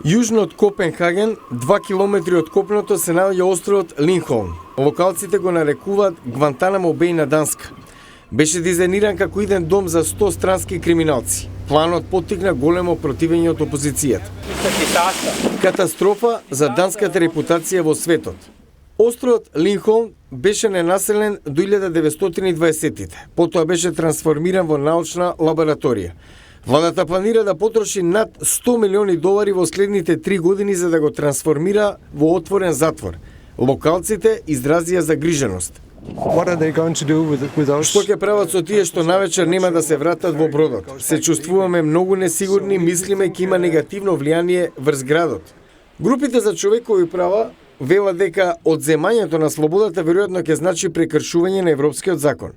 Јужно од Копенхаген, 2 километри од копното се наоѓа островот Линхолм. Локалците го нарекуваат Гвантанамо Беј на Данска. Беше дизајниран како иден дом за 100 странски криминалци. Планот поттикна големо противење од опозицијата. Катастрофа за данската репутација во светот. Островот Линхолм беше ненаселен до 1920-тите. Потоа беше трансформиран во научна лабораторија. Владата планира да потроши над 100 милиони долари во следните 3 години за да го трансформира во отворен затвор. Локалците изразија загриженост. Што ќе прават со тие што навечер нема да се вратат во бродот? Се чувствуваме многу несигурни, мислиме ќе има негативно влијание врз градот. Групите за човекови права велат дека одземањето на слободата веројатно ќе значи прекршување на европскиот закон.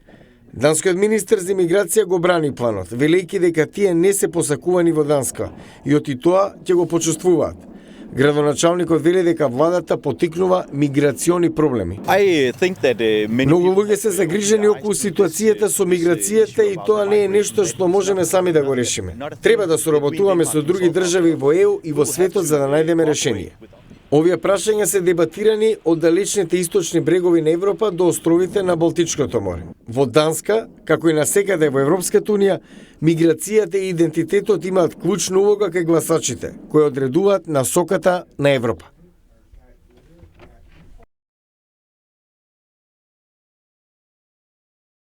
Данскиот министер за имиграција го брани планот, велејќи дека тие не се посакувани во Данска и оти тоа ќе го почувствуваат. Градоначалникот вели дека владата поттикнува миграциони проблеми. Многу луѓе се загрижени околу ситуацијата со миграцијата и тоа не е нешто што можеме сами да го решиме. Треба да соработуваме со други држави во ЕУ и во светот за да најдеме решение. Овие прашања се дебатирани од далечните источни брегови на Европа до островите на Балтичкото море. Во Данска, како и насекаде во Европската унија, миграцијата и идентитетот имаат клучна улога кај гласачите, кои одредуваат насоката на Европа.